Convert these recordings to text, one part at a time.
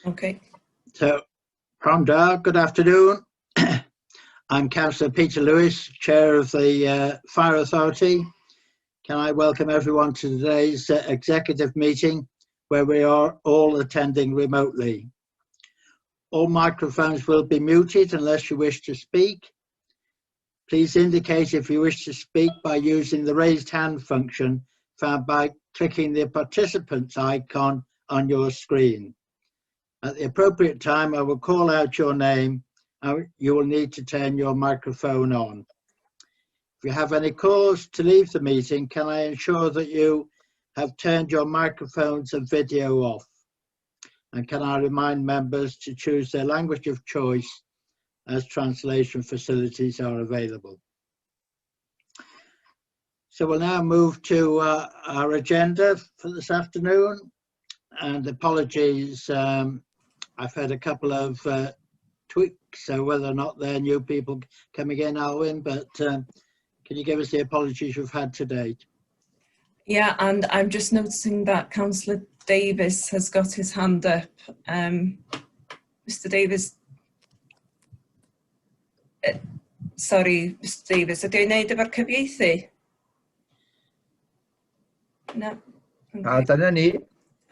Okay. So, Pramda, good afternoon. I'm Councillor Peter Lewis, Chair of the Fire Authority. Can I welcome everyone to today's executive meeting, where we are all attending remotely. All microphones will be muted unless you wish to speak. Please indicate if you wish to speak by using the raised hand function found by clicking the participants icon on your screen. At the appropriate time, I will call out your name and you will need to turn your microphone on. If you have any cause to leave the meeting, can I ensure that you have turned your microphones and video off? And can I remind members to choose their language of choice as translation facilities are available. So we'll now move to our agenda for this afternoon. And apologies, I've had a couple of tweaks, so whether or not they're new people coming in, Alwyn, but can you give us the apologies you've had to date? Yeah, and I'm just noticing that Councillor Davis has got his hand up. Mr. Davis, sorry, Mr. Davis, ydw i'n neud efo'r cyfieithu? No. Okay. A dyna ni,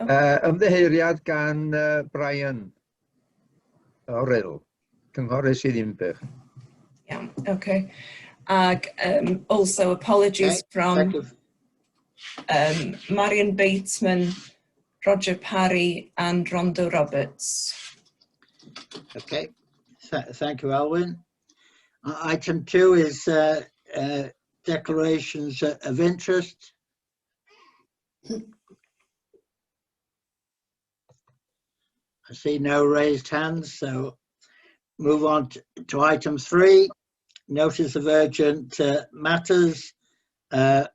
ymddiheuriad gan Brian o Ryl, cynghorydd sydd Dinbych. Yeah, okay. Also apologies from Marion Batesman, Roger Parry and Rondo Roberts. Okay, thank you, Alwyn. Item 2 is declarations of interest. I see no raised hands, so move on to item 3, notice of urgent matters. I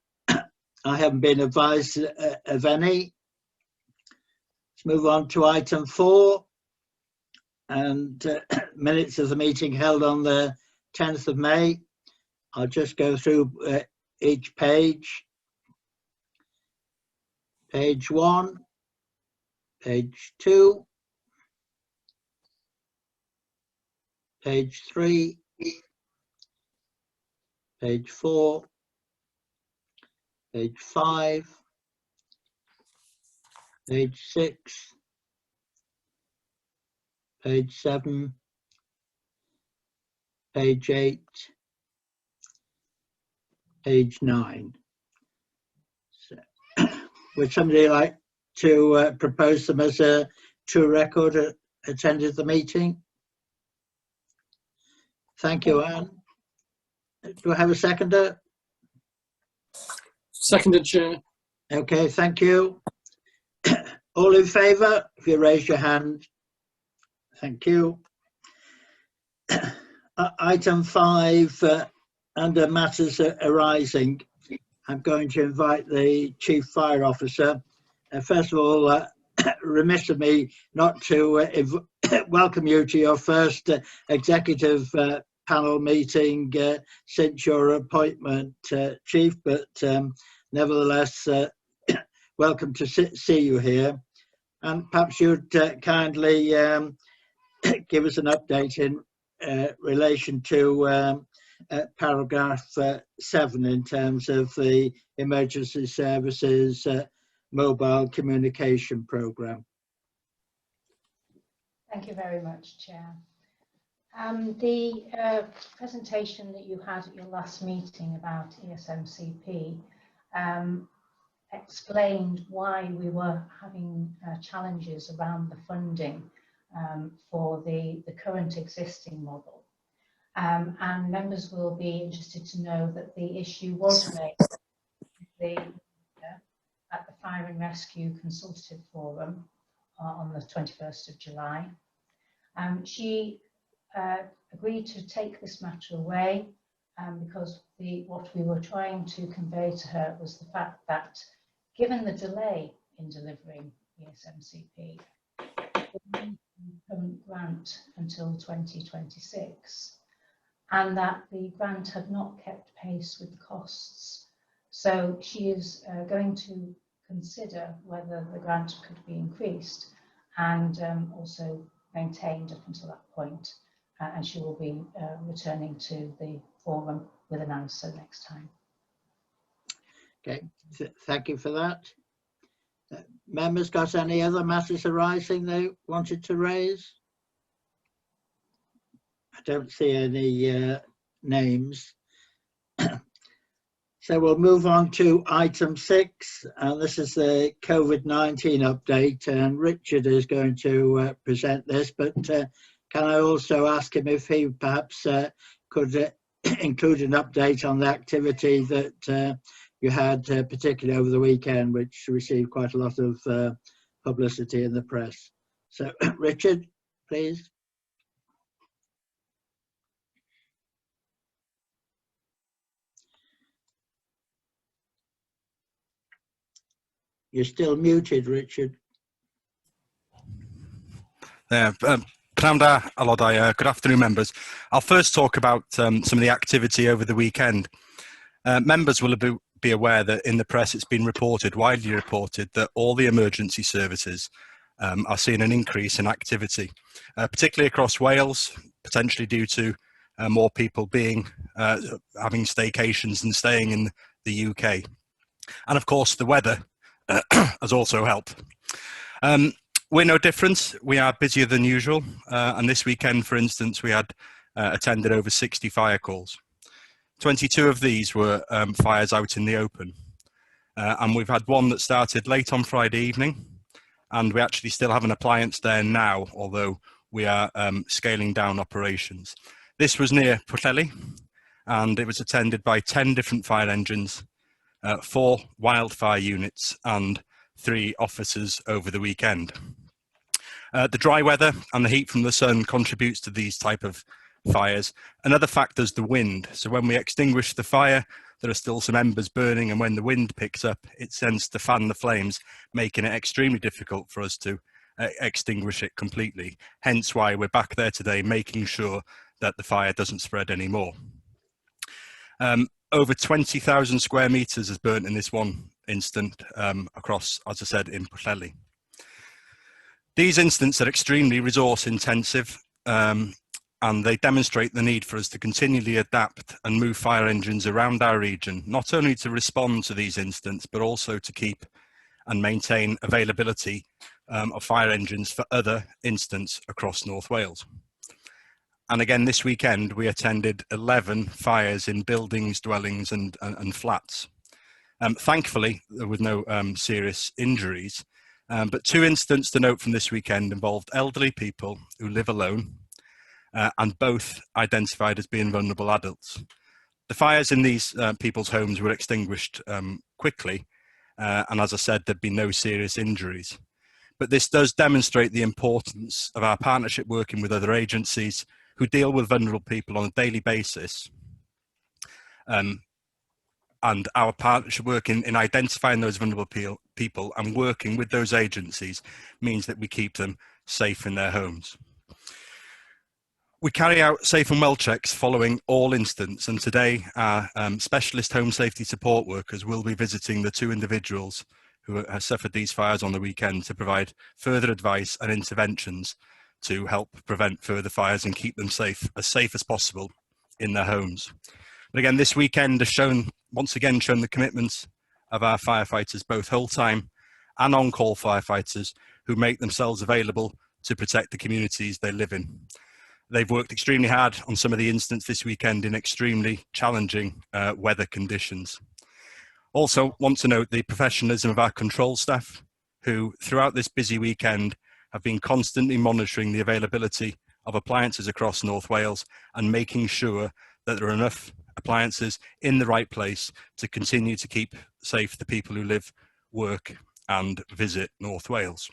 haven't been advised of any. Let's move on to item 4, and minutes of the meeting held on the 10th of May. I'll just go through each page. Page 1, page 2, page 3, page 4, page 5, page 6, page 7, page 8, page 9. So, would somebody like to propose them as a true record attended the meeting? Thank you, Anne. Do I have a seconder? Seconded, Chair. Okay, thank you. All in favour, if you raise your hand. Thank you. Item 5, under matters arising, I'm going to invite the Chief Fire Officer. First of all, remiss of me not to welcome you to your first executive panel meeting since your appointment, Chief, but nevertheless, welcome to see you here. And perhaps you'd kindly give us an update in relation to paragraph 7 in terms of the emergency services mobile communication programme. Thank you very much, Chair. The presentation that you had at your last meeting about ESMCP explained why we were having challenges around the funding for the current existing model. And members will be interested to know that the issue was made at the Fire and Rescue Consultative Forum on the 21st of July. She agreed to take this matter away because what we were trying to convey to her was the fact that given the delay in delivering ESMCP, the current grant until 2026, and that the grant had not kept pace with the costs. So she is going to consider whether the grant could be increased and also maintained up until that point. And she will be returning to the forum with an answer next time. Okay, thank you for that. Members got any other matters arising they wanted to raise? I don't see any names. So we'll move on to item 6, and this is the COVID-19 update, and Richard is going to present this, but can I also ask him if he perhaps could include an update on the activity that you had, particularly over the weekend, which received quite a lot of publicity in the press. So, Richard, please. You're still muted, Richard. Yeah, Pnawn da, aelodau. Good afternoon, members. I'll first talk about some of the activity over the weekend. Members will be aware that in the press it's been reported, widely reported, that all the emergency services are seeing an increase in activity, particularly across Wales, potentially due to more people being having staycations and staying in the UK. And of course, the weather has also helped. We're no different. We are busier than usual. And this weekend, for instance, we had attended over 60 fire calls. 22 of these were fires out in the open. And we've had one that started late on Friday evening. And we actually still have an appliance there now, although we are scaling down operations. This was near Pwllheli, and it was attended by 10 different fire engines, 4 wildfire units and 3 officers over the weekend. The dry weather and the heat from the sun contributes to these type of fires. Another factor is the wind. So when we extinguish the fire, there are still some embers burning, and when the wind picks up, it tends to fan the flames, making it extremely difficult for us to extinguish it completely. Hence why we're back there today, making sure that the fire doesn't spread anymore. Over 20,000 square metres is burnt in this one instant across, as I said, in Pwllheli. These incidents are extremely resource intensive and they demonstrate the need for us to continually adapt and move fire engines around our region, not only to respond to these incidents, but also to keep and maintain availability of fire engines for other incidents across North Wales. And again, this weekend, we attended 11 fires in buildings, dwellings and flats. Thankfully, there were no serious injuries, but 2 incidents to note from this weekend involved elderly people who live alone and both identified as being vulnerable adults. The fires in these people's homes were extinguished quickly, and as I said, there'd been no serious injuries. But this does demonstrate the importance of our partnership working with other agencies who deal with vulnerable people on a daily basis. And our partnership work in identifying those vulnerable people and working with those agencies means that we keep them safe in their homes. We carry out safe and well checks following all incidents, and today our specialist home safety support workers will be visiting the 2 individuals who have suffered these fires on the weekend to provide further advice and interventions to help prevent further fires and keep them safe as possible in their homes. But again, this weekend has once again shown the commitment of our firefighters, both whole-time and on-call firefighters, who make themselves available to protect the communities they live in. They've worked extremely hard on some of the incidents this weekend in extremely challenging weather conditions. Also want to note the professionalism of our control staff, who throughout this busy weekend have been constantly monitoring the availability of appliances across North Wales and making sure that there are enough appliances in the right place to continue to keep safe the people who live, work and visit North Wales.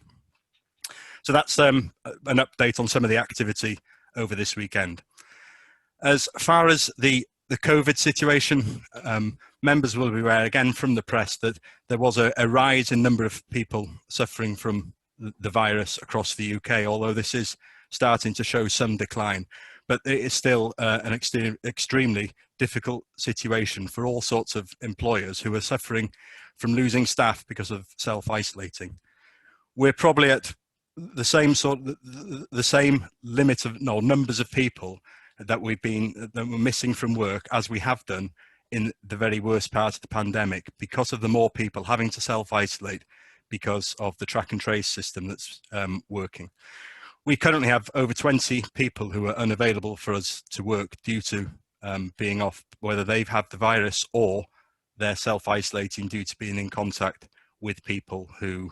So that's an update on some of the activity over this weekend. As far as the COVID situation, members will be aware again from the press that there was a rise in number of people suffering from the virus across the UK, although this is starting to show some decline. But it is still an extremely difficult situation for all sorts of employers who are suffering from losing staff because of self-isolating. We're probably at the same the same limit of numbers of people that we're missing from work, as we have done in the very worst part of the pandemic, because of the more people having to self-isolate because of the track and trace system that's working. We currently have over 20 people who are unavailable for us to work due to being off, whether they've had the virus or they're self-isolating due to being in contact with people who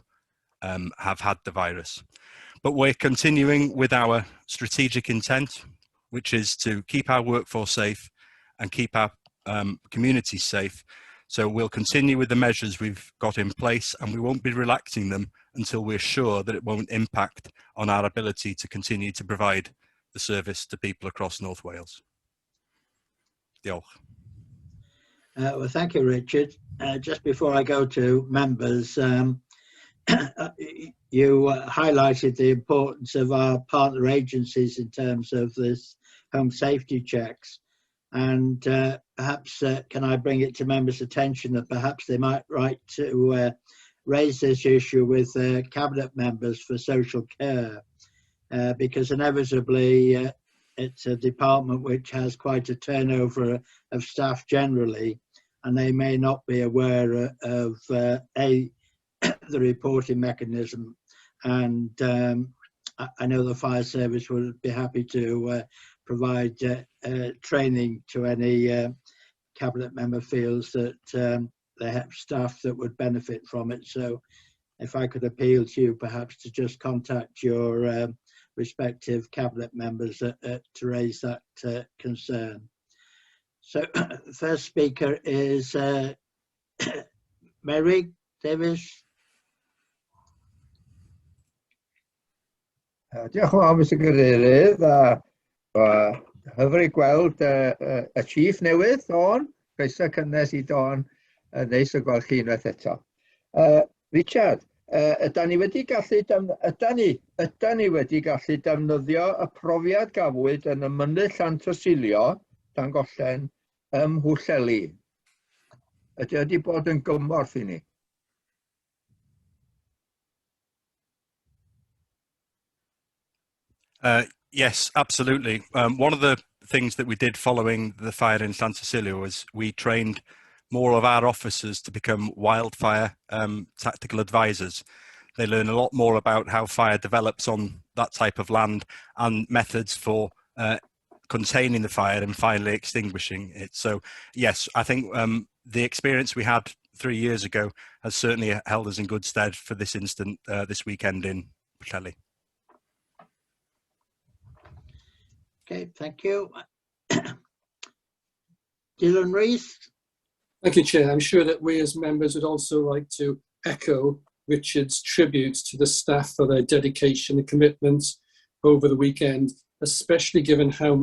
have had the virus. But we're continuing with our strategic intent, which is to keep our workforce safe and keep our communities safe. So we'll continue with the measures we've got in place, and we won't be relaxing them until we're sure that it won't impact on our ability to continue to provide the service to people across North Wales. Diolch. Well, thank you, Richard. Just before I go to members, you highlighted the importance of our partner agencies in terms of this home safety checks. And perhaps can I bring it to members' attention that perhaps they might write to raise this issue with cabinet members for social care, because inevitably it's a department which has quite a turnover of staff generally, and they may not be aware of the reporting mechanism. And I know the fire service would be happy to provide training to any cabinet member feels that they have staff that would benefit from it. So if I could appeal to you perhaps to just contact your respective cabinet members to raise that concern. So first speaker is Mary Davies. Diolch yn fawr, Mr Cadeirydd. Hyfryd gweld y chief newydd, Dawn. Croeso cynnes I Dawn. Neis o gweld chi unwaith eto. Richard, ydyn ni wedi gallu defnyddio y profiad gafwyd yn y mynydd Llantysilio, Llangollen, ym Mhwllheli? Ydy wedi bod yn gymorth I ni? Yes, absolutely. One of the things that we did following the fire in Llantysilio was we trained more of our officers to become wildfire tactical advisors. They learn a lot more about how fire develops on that type of land and methods for containing the fire and finally extinguishing it. So yes, I think the experience we had 3 years ago has certainly held us in good stead for this incident this weekend in Pwllheli. Okay, thank you. Dylan Rees. Thank you, Chair. I'm sure that we as members would also like to echo Richard's tribute to the staff for their dedication and commitment over the weekend, especially given how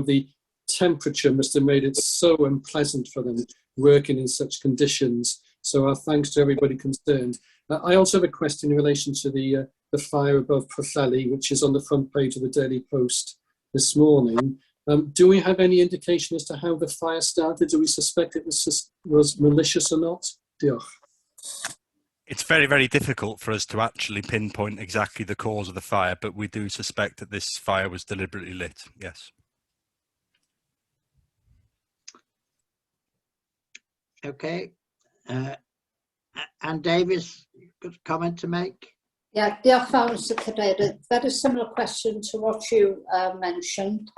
the temperature must have made it so unpleasant for them working in such conditions. So our thanks to everybody concerned. I also have a question in relation to the fire above Pwllheli, which is on the front page of the Daily Post this morning. Do we have any indication as to how the fire started? Do we suspect it was malicious or not? Diolch. It's very, very difficult for us to actually pinpoint exactly the cause of the fire, but we do suspect that this fire was deliberately lit, yes. Okay. Anne Davies, got a comment to make? Yeah, diolch fawr, Mr Cadeirydd. Very similar question to what you mentioned.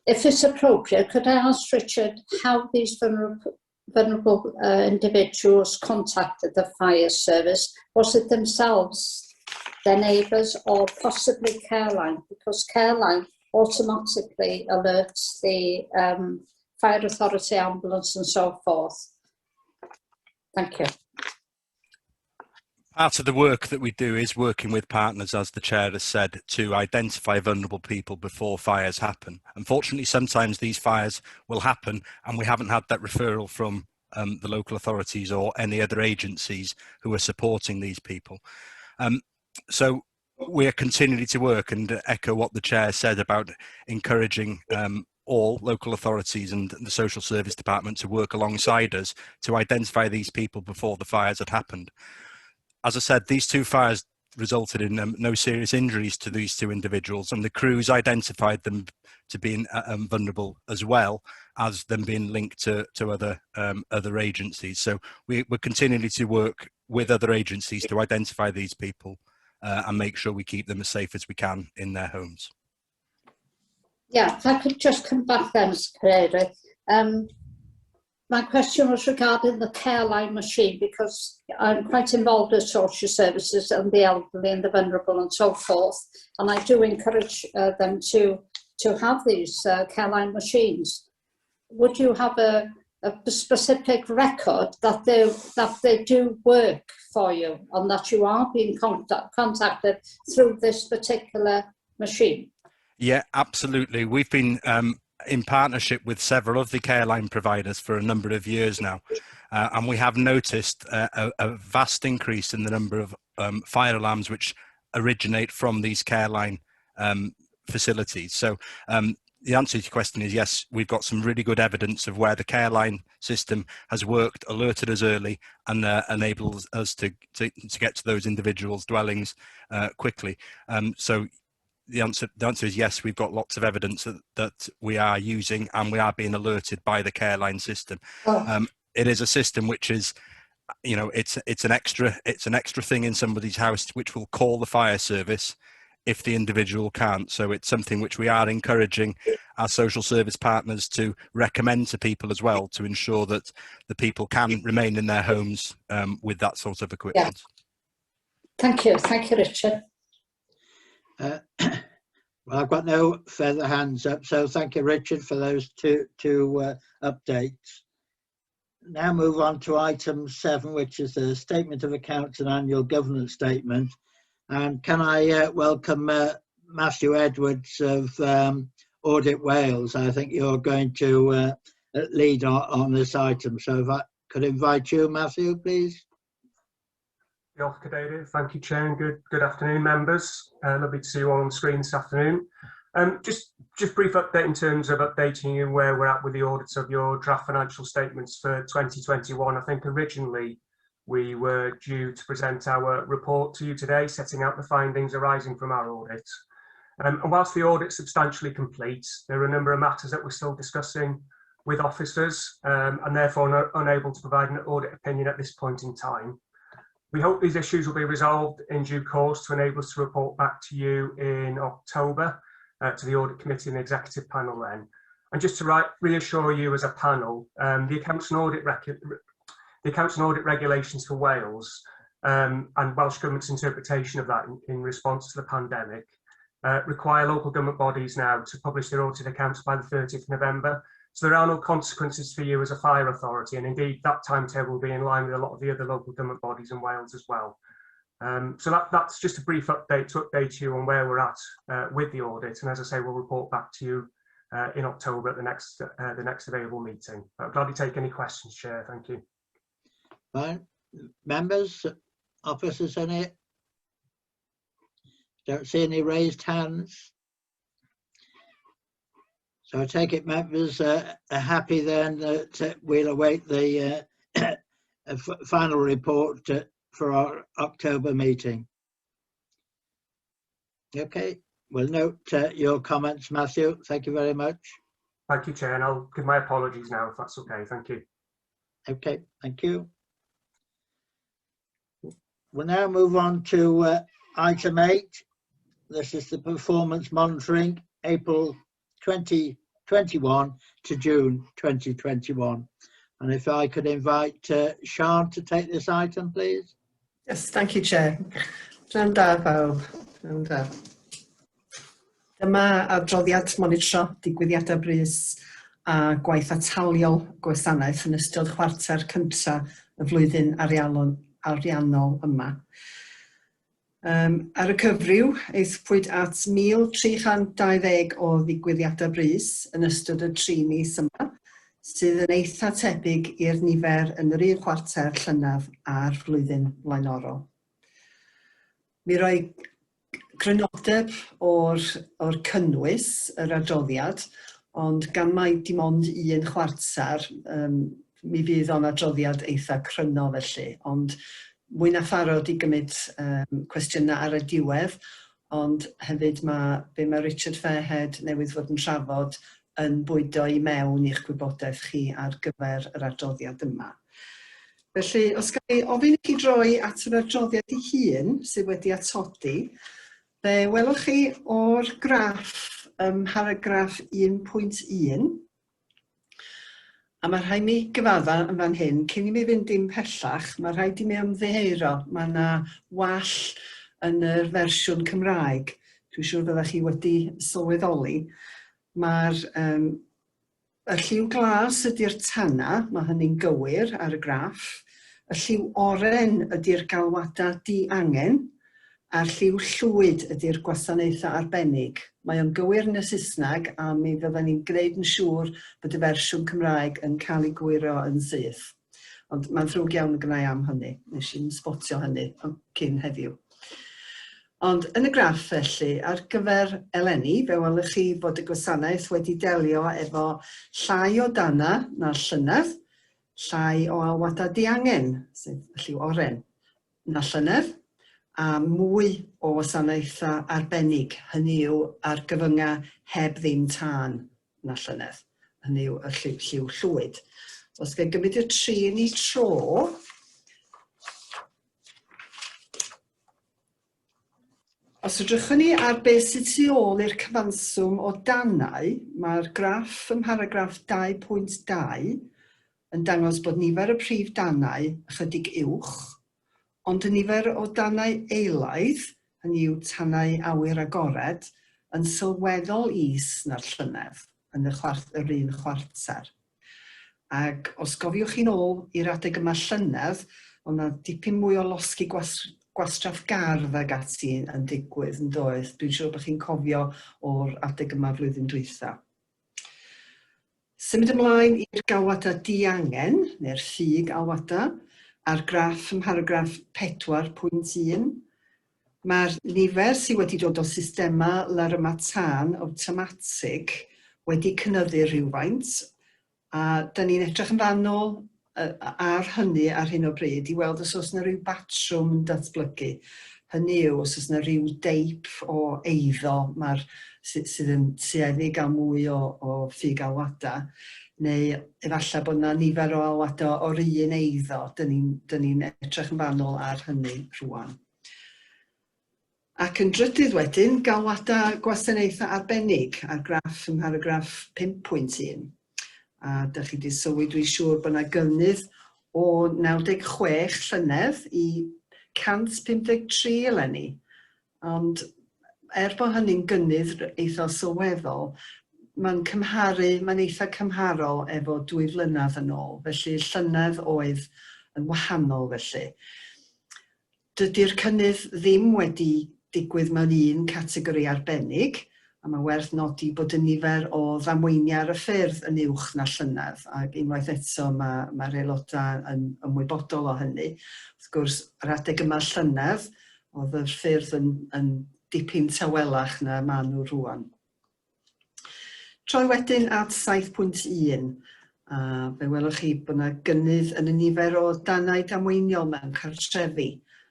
If it's appropriate, could I ask Richard how these vulnerable individuals contacted the fire service? Was it themselves, their neighbours, or possibly Careline? Because Careline automatically alerts the fire authority, ambulance and so forth. Thank you. Part of the work that we do is working with partners, as the Chair has said, to identify vulnerable people before fires happen. Unfortunately, sometimes these fires will happen and we haven't had that referral from the local authorities or any other agencies who are supporting these people. So we're continuing to work and echo what the Chair said about encouraging all local authorities and the social service department to work alongside us to identify these people before the fires had happened. As I said, these two fires resulted in no serious injuries to these two individuals, and the crews identified them to being vulnerable, as well as them being linked to other agencies. So we're continuing to work with other agencies to identify these people and make sure we keep them as safe as we can in their homes. Yeah, if I could just come back then, Mr. Pereira. My question was regarding the care line machine, because I'm quite involved with social services and the elderly and the vulnerable and so forth, and I do encourage them to have these care line machines. Would you have a specific record that they do work for you and that you are being contacted through this particular machine? Yeah, absolutely. We've been in partnership with several of the care line providers for a number of years now, and we have noticed a vast increase in the number of fire alarms which originate from these care line facilities. So the answer to your question is yes, we've got some really good evidence of where the care line system has worked, alerted us early, and enables us to get to those individuals' dwellings quickly. So the answer is yes, we've got lots of evidence that we are using and we are being alerted by the care line system. It is a system which is, you know, it's an extra thing in somebody's house which will call the fire service if the individual can't. So it's something which we are encouraging our social service partners to recommend to people as well, to ensure that the people can remain in their homes with that sort of equipment. Yeah. Thank you, Richard. Well, I've got no further hands up, so thank you, Richard, for those two updates. Now move on to item 7, which is the Statement of Accounts and Annual Governance Statement. And can I welcome Matthew Edwards of Audit Wales? I think you're going to lead on this item. So if I could invite you, Matthew, please. Thank you, Chair, and good afternoon, members. Lovely to see you all on the screen this afternoon. Just brief update in terms of updating you where we're at with the audits of your draft financial statements for 2021. I think originally we were due to present our report to you today, setting out the findings arising from our audit. And whilst the audit's substantially complete, there are a number of matters that we're still discussing with officers and therefore unable to provide an audit opinion at this point in time. We hope these issues will be resolved in due course to enable us to report back to you in October to the Audit Committee and the Executive Panel then. And just to reassure you as a panel, the Accounts and Audit Regulations for Wales and Welsh Government's interpretation of that in response to the pandemic require local government bodies now to publish their audited accounts by the 30th of November. So there are no consequences for you as a fire authority, and indeed that timetable will be in line with a lot of the other local government bodies in Wales as well. So that's just a brief update to update you on where we're at with the audit, and as I say, we'll report back to you in October at the next available meeting. I'll gladly take any questions, Chair. Thank you. Fine. Members, officers, any? Don't see any raised hands. So I take it members are happy then that we'll await the final report for our October meeting. Okay, we'll note your comments, Matthew. Thank you very much. Thank you, Chair, and I'll give my apologies now if that's okay. Thank you. Okay, thank you. We'll now move on to item 8. This is the performance monitoring, April 2021 to June 2021. And if I could invite Sian to take this item, please. Yes, thank you, Chair. Pnawn da pawb. Pnawn da. Dyma adroddiad monitro digwyddiadau brys a gwaith ataliol gwasanaeth yn ystod chwarter cyntaf y flwyddyn ariannol yma. Ar y cyfryw, eithpwyd at 1,320 o ddigwyddiadau brys yn ystod y 3 mis yma, sydd yn eitha tebyg i'r nifer yn yr un chwarter llynaf a'r flwyddyn blaenorol. Mi roi crynodeb o'r cynnwys yr adroddiad, ond gan mai dim ond un chwarter, mi fydd o'n adroddiad eitha cryno felly, ond mwy na pharod i gymryd cwestiynau ar y diwedd, ond hefyd be mae Richard Fairhead newydd fod yn trafod yn bwydo i mewn i'ch gwybodaeth chi ar gyfer yr adroddiad yma. Felly, os gael ei ofyn i chi droi at yr adroddiad ei hun sydd wedi atodi, fe welwch chi o'r graff paragraff 1.1, a mae rhaid mi gyfadda yn fan hyn, cyn i mi fynd dim pellach, mae rhaid i mi ymddiheuro, mae yna wall yn yr fersiwn Cymraeg. Dwi'n siŵr byddwch chi wedi sylweddoli. Mae'r y lliw glas ydy'r tana, mae hynny'n gywir ar y graff. Y lliw oren ydy'r galwadau di-angen, a'r lliw llwyd ydy'r gwasanaethau arbennig. Mae o'n gywir yn y Saesneg a mi fydden ni'n gwneud yn siŵr bod y fersiwn Cymraeg yn cael ei gwyro yn syth. Ond mae'n ddrwg iawn yn gynnau am hynny. Nes i'n sbotio hynny cyn heddiw. Ond yn y graff felly, ar gyfer eleni, fe welwch chi fod y gwasanaeth wedi delio efo llai o dana na'r llynedd, llai o alwadau di-angen, sef y lliw oren, na llynedd, a mwy o wasanaethau arbennig, hynny yw ar gyfyngau heb ddim tân na llynedd, hynny yw y lliw llwyd. Os gael gymryd y tri yn ei tro, os ydrychwn ni ar beth sydd tu ôl i'r cyfanswm o danau, mae'r graff ym mharagraff 2.2 yn dangos bod nifer y prif danau ychydig uwch, ond y nifer o danau eilaidd, hynny yw tanau awyr agored, yn sylweddol is na'r llynedd yn yr un chwarter. Ac os gofiwch chi'n ôl i'r adeg yma llynedd, oedd yna dipyn mwy o losgi gwastraff gardd ag ati yn digwydd yn doedd. Dwi'n siŵr bod chi'n cofio o'r adeg yma flwyddyn dwytha. Symud ymlaen i'r galwadau di-angen, neu'r ffug alwadau, a'r graff ym mharagraff 4.1. Mae'r nifer sydd wedi dod o systema larymau tân awtomatig wedi cynyddu rhywfaint, a da ni'n edrych yn fanwl ar hynny ar hyn o bryd i weld os oes yna rhyw batrwm yn datblygu. Hynny yw, os oes yna rhyw deip o eiddo sydd yn tueddu gael mwy o ffug alwadau, neu efallai bod yna nifer o alwadau o'r un eiddo, dyn ni'n edrych yn fanwl ar hynny rwan. Ac yn drydydd wedyn, galwadau gwasanaethau arbennig ar graff ym mharagraff 5.1. A da chi wedi sylwi, dwi'n siŵr bod yna gynnydd o 96 llynedd i 153 eleni. Ond bod hynny'n gynnydd eitha sylweddol, mae'n eitha cymharol efo 2 flynedd yn ôl, felly llynedd oedd yn wahanol felly. Dydy'r cynnydd ddim wedi digwydd mewn un categori arbennig, a mae werth nodi bod y nifer o ddamweiniau ar y ffyrdd yn uwch na llynedd, ac unwaith eto mae'r aelodau yn ymwybodol o hynny. Wrth gwrs, yr adeg yma llynedd, oedd y ffyrdd yn dipyn tawelach na maen nhw rwan. Troi wedyn at 7.1, fe welwch chi bod yna gynnydd yn y nifer o danau damweiniol mewn cartrefi,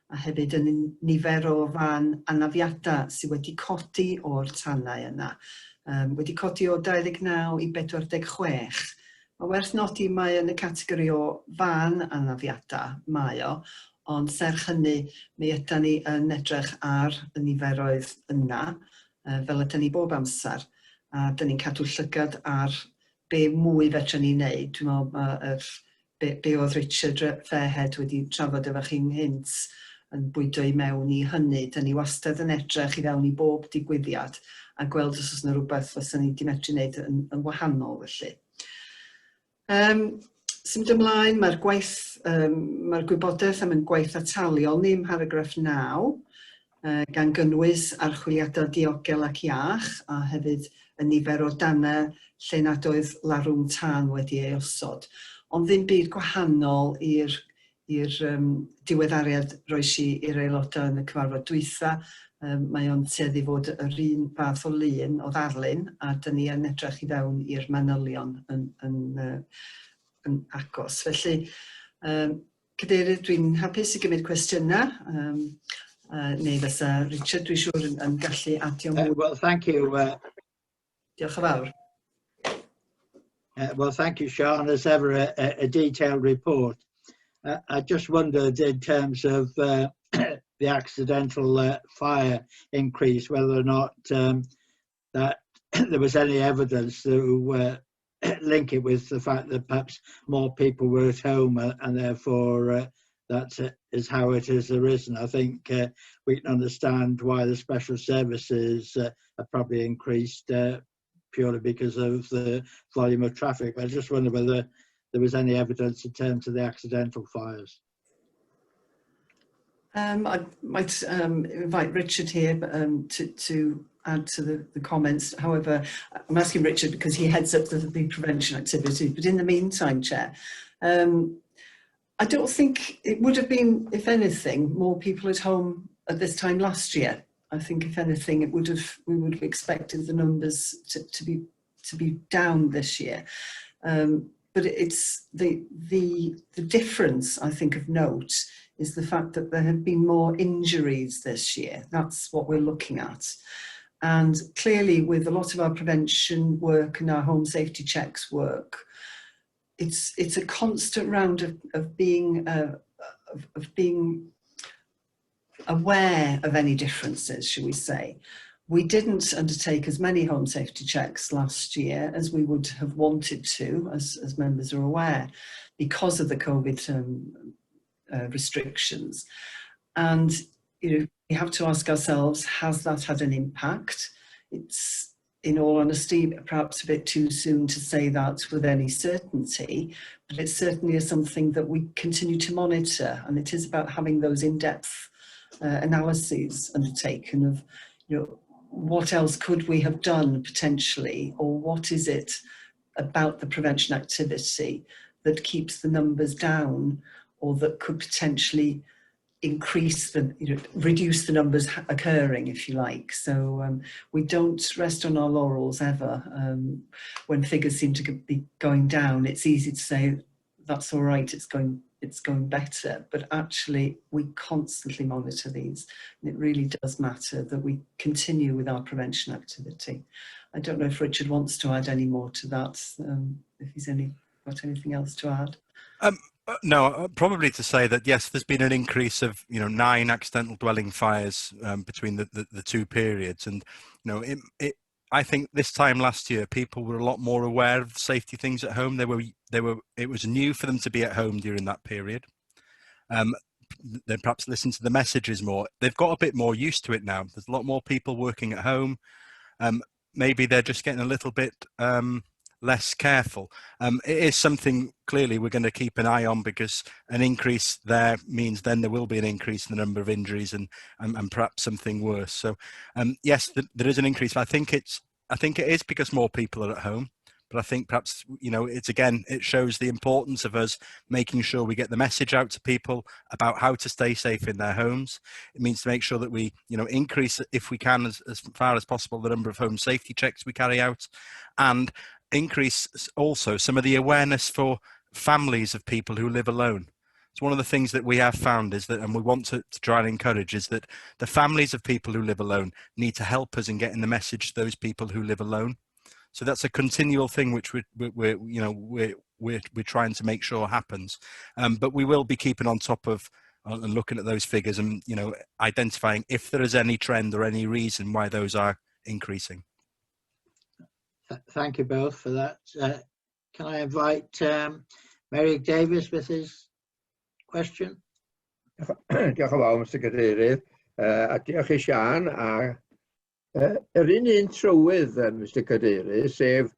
a hefyd yn nifer o fan anafiadau sydd wedi codi o'r tanau yna. Wedi codi o 29 i 46. Mae werth nodi mae yn y categori o fan anafiadau, mae o, ond serch hynny, mi ydyn ni yn edrych ar y niferoedd yna, fel ydyn ni bob amser. A dyn ni'n cadw llygad ar be mwy fedrwn ni'n neud. Dwi'n meddwl be oedd Richard Fairhead wedi trafod efo chi'n hynt yn bwydo i mewn i hynny. Dyn ni wastad yn edrych i fewn i bob digwyddiad a gweld os oes yna rhywbeth fysa ni wedi medru wneud yn wahanol felly. Symud ymlaen, mae'r gwybodaeth am yn gwaith ataliol ni ym mharagraff 9, gan gynnwys archwiliadau diogel ac iach, a hefyd y nifer o danau lle nad oedd larwm tân wedi ei osod. Ond ddim byd gwahanol i'r diweddariad roes i i'r aelodau yn y cyfarfod dwytha. Mae o'n tueddu fod yr un fath o lun o ddarlun, a dyn ni yn edrych i fewn i'r manylion yn agos. Felly, Cadeirydd, dwi'n hapus i gymryd cwestiynau. Neu fysa Richard, dwi'n siŵr, yn gallu adio mwy. Well, thank you. Diolch yn fawr. Well, thank you, Sean. As ever, a detailed report. I just wondered, in terms of the accidental fire increase, whether or not that there was any evidence to link it with the fact that perhaps more people were at home and therefore that is how it has arisen. I think we can understand why the special services are probably increased purely because of the volume of traffic. I just wonder whether there was any evidence in terms of the accidental fires. I might invite Richard here to add to the comments. However, I'm asking Richard because he heads up the prevention activity. But in the meantime, Chair, I don't think it would have been, if anything, more people at home at this time last year. I think, if anything, we would have expected the numbers to be down this year. But it's the difference, I think, of note is the fact that there have been more injuries this year. That's what we're looking at. And clearly, with a lot of our prevention work and our home safety checks work, it's a constant round of being aware of any differences, shall we say. We didn't undertake as many home safety checks last year as we would have wanted to, as members are aware, because of the COVID restrictions. And we have to ask ourselves, has that had an impact? It's, in all honesty, perhaps a bit too soon to say that with any certainty, but it certainly is something that we continue to monitor, and it is about having those in-depth analyses undertaken of, what else could we have done potentially, or what is it about the prevention activity that keeps the numbers down, or that could potentially increase reduce the numbers occurring, if you like. So we don't rest on our laurels ever. When figures seem to be going down, it's easy to say that's all right, it's going better, but actually we constantly monitor these, and it really does matter that we continue with our prevention activity. I don't know if Richard wants to add any more to that, if he's got anything else to add. No, probably to say that yes, there's been an increase of 9 accidental dwelling fires between the two periods, and I think this time last year people were a lot more aware of the safety things at home. It was new for them to be at home during that period. They perhaps listen to the messages more. They've got a bit more used to it now. There's a lot more people working at home. Maybe they're just getting a little bit less careful. It is something clearly we're going to keep an eye on, because an increase there means then there will be an increase in the number of injuries and perhaps something worse. So yes, there is an increase. I think it is because more people are at home. But I think perhaps, it shows the importance of us making sure we get the message out to people about how to stay safe in their homes. It means to make sure that we, increase, if we can, as far as possible, the number of home safety checks we carry out, and increase also some of the awareness for families of people who live alone. It's one of the things that we have found is that, and we want to try and encourage, is that the families of people who live alone need to help us in getting the message to those people who live alone. So that's a continual thing which we're trying to make sure happens. But we will be keeping on top of and looking at those figures and identifying if there is any trend or any reason why those are increasing. Thank you both for that. Can I invite Mary Davies with his question? Diolch yn fawr, Mr Cadeirydd. A diolch I Sian. Yr un trywydd, Mr Cadeirydd, sef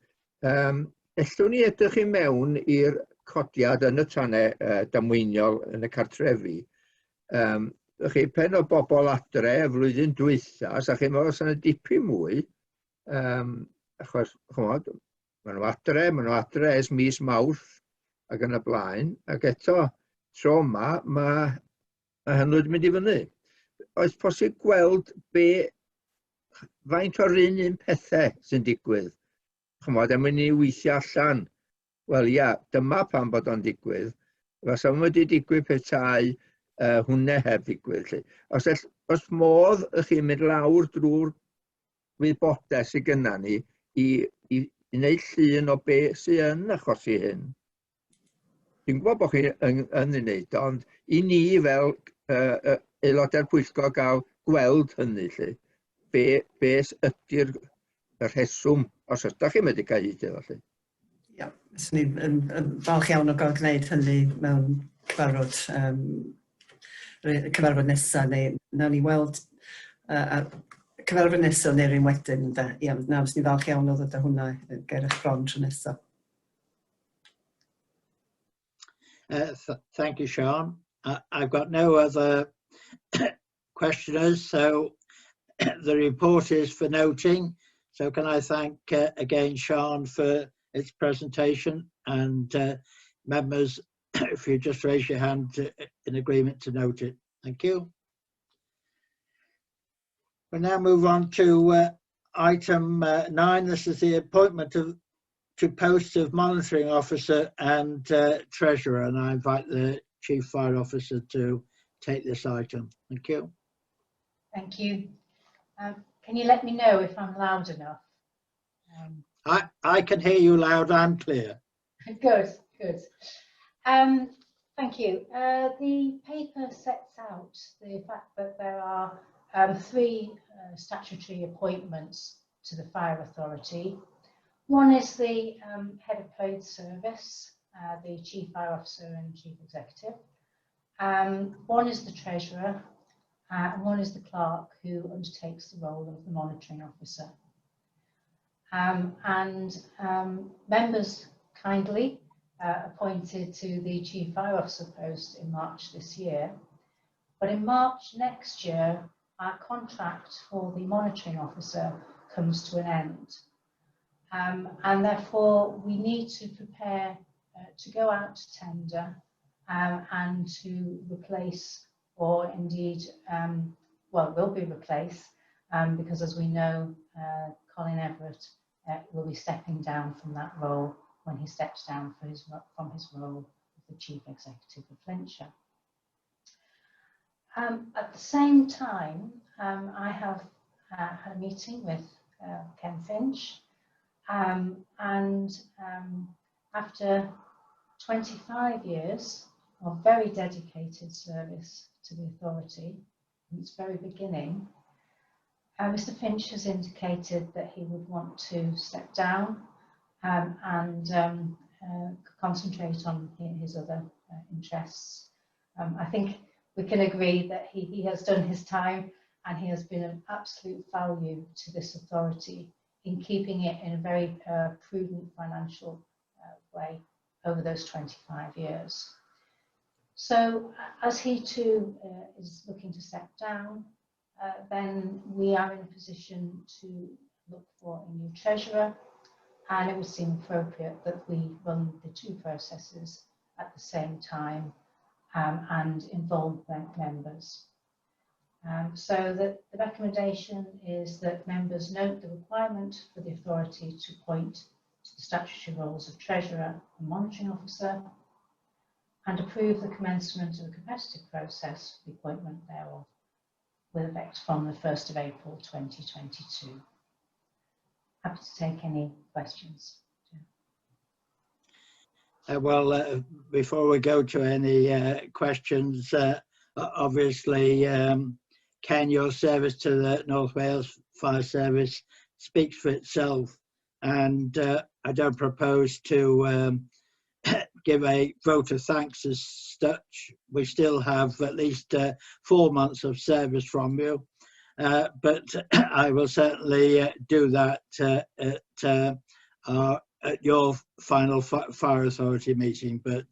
ellwn ni edrych I mewn i'r codiad yn y trannau damweiniol yn y cartrefi. Pen o bobl adre flwyddyn dwytha, sa chi'n meddwl sy'n dipyn mwy, achos, chymod, maen nhw adre ers mis Mawrth ac yn y blaen, ac eto, tro yma, mae hynny wedi mynd I fyny. Oes posib gweld faint o'r un pethau sy'n digwydd. Chymod, am ni weithio allan, wel ia, dyma pan bod o'n digwydd, Fas am wedi digwydd petai hwnne heb ddigwydd. Lly. Os modd ych chi'n mynd lawr drwy'r wybodaeth sydd gyda ni i wneud llun o beth sydd yn achosi hyn. Dwi'n gwybod bod chi yn ei wneud, ond i ni fel aelodau'r pwyllgor gael gweld hynny, lle, beth ydy'r rheswm, os ydych chi'n mynd i gael hyd efo. Ie, fyswn ni'n falch iawn o gael gwneud hynny mewn cyfarfod nesaf, neu nawn ni weld cyfarfod nesaf neu rhywun wedyn. Ie, na, fyswn ni'n falch iawn o ddod â hwnna ger eich bron tro nesaf. Thank you, Sean. I've got no other questioners, so the report is for noting. So can I thank again Sean for its presentation, and members, if you just raise your hand in agreement to note it. Thank you. We'll now move on to item 9. This is the appointment to posts of monitoring officer and treasurer, and I invite the Chief Fire Officer to take this item. Thank you. Thank you. Can you let me know if I'm loud enough? I can hear you loud and clear. Good, good. Thank you. The paper sets out the fact that there are 3 statutory appointments to the Fire Authority. One is the Head of Trade Service, the Chief Fire Officer and Chief Executive. One is the Treasurer, and one is the Clerk, who undertakes the role of the Monitoring Officer. Members kindly appointed to the Chief Fire Officer post in March this year. But in March next year, our contract for the Monitoring Officer comes to an end. And therefore, we need to prepare to go out to tender and to replace, or indeed, will be replaced, because as we know, Colin Everett will be stepping down from that role when he steps down from his role of the Chief Executive of Flintshire. At the same time, I have had a meeting with Ken Finch, after 25 years of very dedicated service to the authority from its very beginning, Mr. Finch has indicated that he would want to step down and concentrate on his other interests. I think we can agree that he has done his time, and he has been an absolute value to this authority in keeping it in a very prudent financial way over those 25 years. So as he too is looking to step down, then we are in a position to look for a new treasurer, and it would seem appropriate that we run the 2 processes at the same time and involve members. So the recommendation is that members note the requirement for the authority to appoint to the statutory roles of treasurer and monitoring officer, and approve the commencement of a competitive process for the appointment thereof, with effect from the 1st of April 2022. Happy to take any questions. Before we go to any questions, obviously, Ken, your service to the North Wales Fire Service speaks for itself, and I don't propose to give a vote of thanks as such. We still have at least 4 months of service from you, but I will certainly do that at your final Fire Authority meeting. But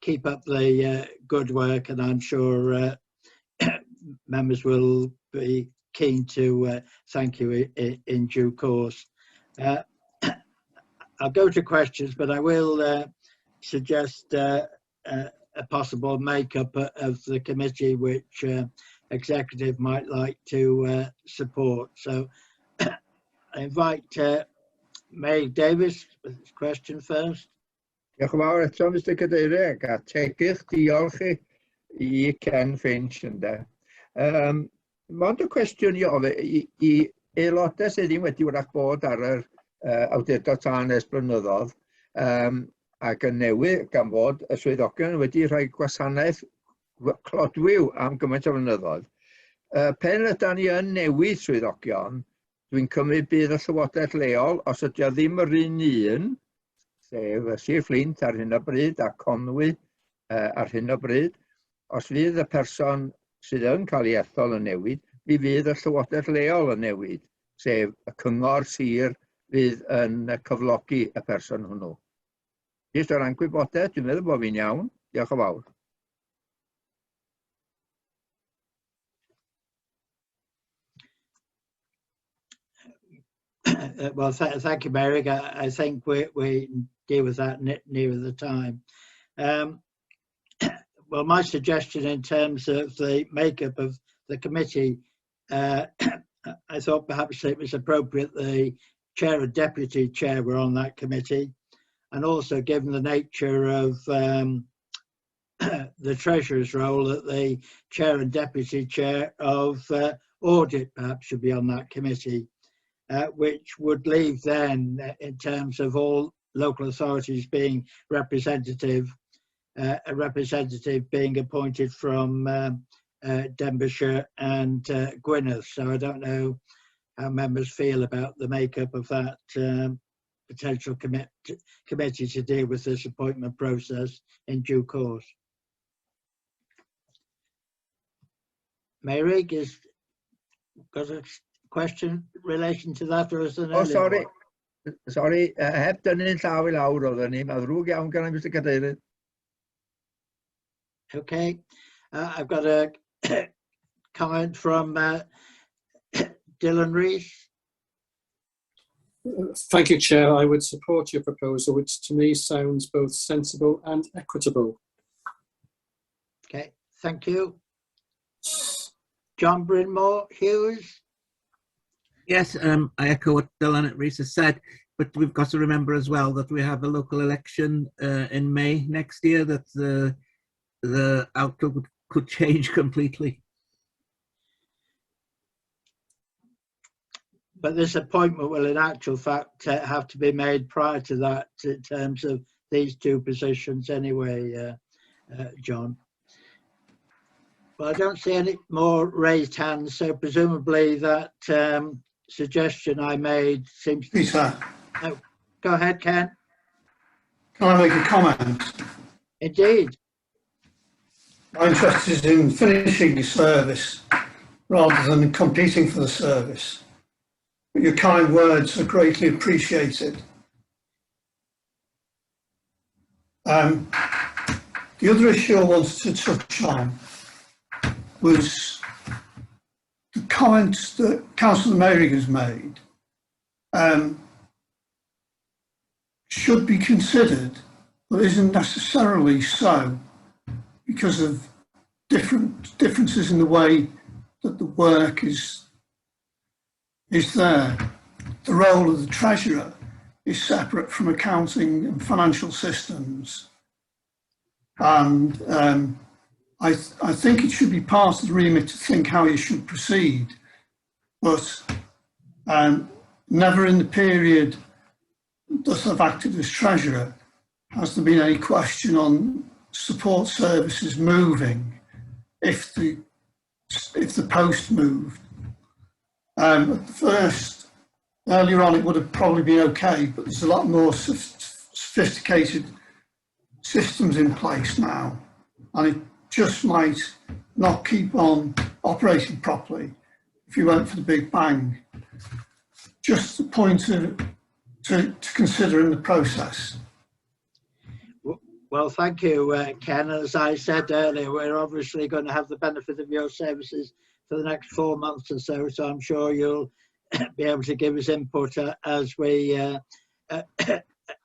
keep up the good work, and I'm sure members will be keen to thank you in due course. I'll go to questions, but I will suggest a possible makeup of the committee which executive might like to support. So I invite Mary Davis with this question first. Diolch yn fawr eto, Mr Cadeirydd, a tegych diolch i Ken Finch ynde. Mond y cwestiwn i ofyn i aelodau sydd ddim wedi wrach bod ar yr awdurdod tân ers blynyddoedd ac yn newydd gan fod y swyddogion wedi rhoi gwasanaeth clodwiw am gymaint o flynyddoedd. Pen ydyn ni yn newid swyddogion, dwi'n cymryd bydd y llywodraeth leol, os ydy o ddim yr un, sef Sir Fflint ar hyn o bryd a Conwy ar hyn o bryd, os fydd y person sydd yn cael ei ethol yn newid, mi fydd y llywodraeth leol yn newid, sef y cyngor sir fydd yn cyflogi y person hwnnw. Jyst o ran gwybodaeth, dwi'n meddwl bod fi'n iawn. Diolch yn fawr. Well, thank you, Merrick. I think we deal with that nearer the time. Well, my suggestion in terms of the makeup of the committee, I thought perhaps it was appropriate the chair and deputy chair were on that committee, and also given the nature of the treasurer's role, that the chair and deputy chair of audit perhaps should be on that committee. Which would leave then, in terms of all local authorities being representative, a representative being appointed from Denbighshire and Gwynedd. So I don't know how members feel about the makeup of that potential committee to deal with this appointment process in due course. Mary, has got a question in relation to that, or is there Oh, sorry, heb dynnu'n llaw I lawr oedden ni, mae'n ddrwg iawn gan Mr Cadeirydd. Okay, I've got a comment from Dylan Rees. Thank you, Chair. I would support your proposal, which to me sounds both sensible and equitable. Okay, thank you. John Brynmore Hughes. Yes, I echo what Dylan Rees has said, but we've got to remember as well that we have a local election in May next year, that the outlook could change completely. But this appointment will in actual fact have to be made prior to that in terms of these two positions anyway, John. Well, I don't see any more raised hands, so presumably that suggestion I made seems to... Peter. Oh, go ahead, Ken. Can I make a comment? Indeed. I'm interested in finishing your service rather than competing for the service. But your kind words are greatly appreciated. The other issue I wanted to touch on was the comments that Councillor Meiring has made should be considered, but isn't necessarily so because of differences in the way that the work is there. The role of the treasurer is separate from accounting and financial systems, and I think it should be part of the remit to think how you should proceed, but never in the period that I've acted as treasurer has there been any question on support services moving if the post moved. At first, earlier on it would have probably been okay, but there's a lot more sophisticated systems in place now, and it just might not keep on operating properly if you went for the big bang. Just a point to consider in the process. Well, thank you, Ken. As I said earlier, we're obviously going to have the benefit of your services for the next 4 months or so, so I'm sure you'll be able to give us input as we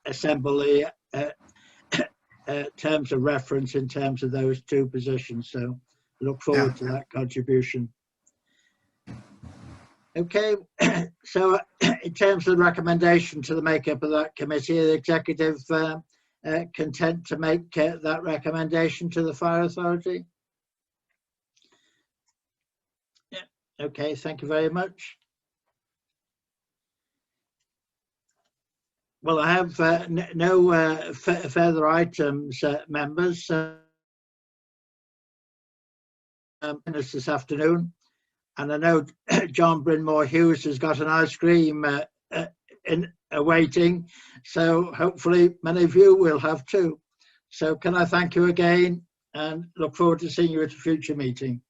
assemble the terms of reference in terms of those two positions. So look forward to that contribution. Okay, so in terms of the recommendation to the makeup of that committee, the executive content to make that recommendation to the Fire Authority? Yeah, okay, thank you very much. Well, I have no further items, members. This afternoon, and I know John Brynmore Hughes has got an ice cream awaiting, so hopefully many of you will have too. So can I thank you again and look forward to seeing you at a future meeting.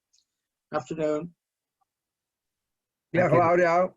Afternoon. Diolch yn fawr iawn.